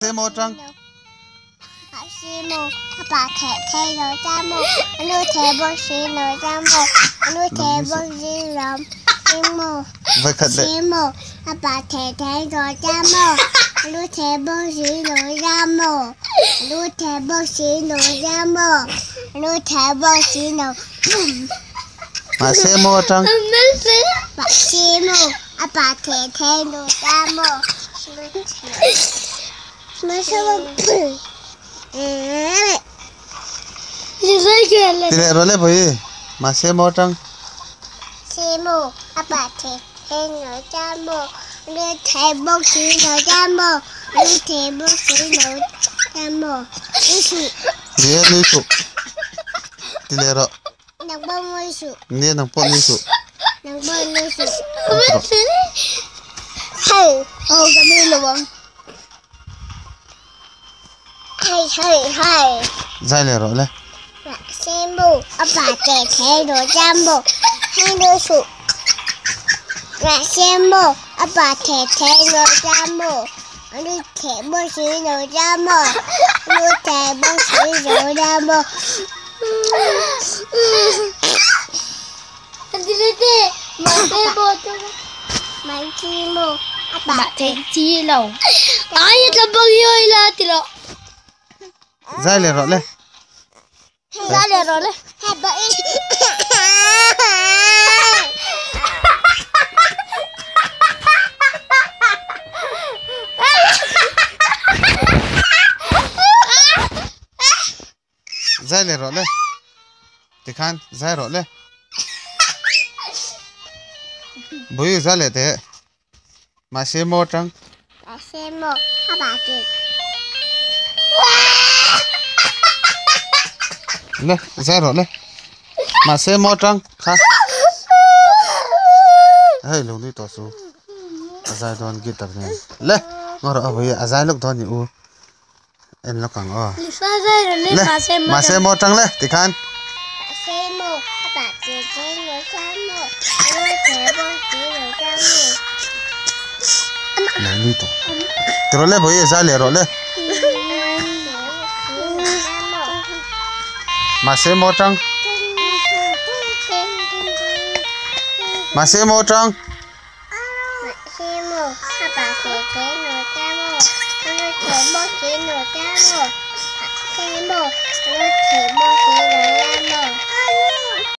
xe mô trăng xe mô bà thề rồi cha mô nuôi thề bông xí rồi cha mô nuôi thề bông xí rồi xe mô vậy thật đấy xe mô bà thề rồi cha mô nuôi thề bông xí rồi cha mô nuôi thề bông xí rồi cha mô nuôi thề bông xí rồi mà xe mô trăng bà xe mô bà thề rồi cha mô nuôi thề thì lại rồi lấy bởi mà xe mô trăng xe mô bà thề rồi cha mô nuôi thề bông xí rồi cha mô nuôi thề bông xí rồi cha mô dia nuôi sụ thì lại rồi nang bông nuôi sụ dia nang pot nuôi sụ nang bông nuôi sụ hay cái này là bông hay dai lại rồi lấy xe mô bà thề rồi cha mô hay nuôi sụ xe mô bà thề rồi cha mô nuôi thề bông xí rồi cha mô nuôi thề bông xí rồi cha mô Mang chi mô bà thề chi lầu ai là bao nhiêu là thì lo dai lại rồi lấy ra liền rồi đấy hai bẫy dai lại rồi lấy thì khan dai rồi lấy bùi dai lại thế mà xe mô trăng xe mô bà kì lấy dai rồi lấy mà xe mô trăng kha hey lúc đi tổ số dai đòn kia tập này lấy ngồi ở bây dai lúc đó nhỉ u em nó càng o mà xe mô trăng lấy thì khan xe mô bà kì rồi cha mô nuôi thề bông xí rồi cha mô lấy đi tổ rồi lấy bây dai lại rồi lấy mà xe mô trăng mà xe mô trăng xe mô bà thề rồi cha mô nuôi thề bông xí rồi cha mô xe mô nuôi thề bông xí rồi cha mô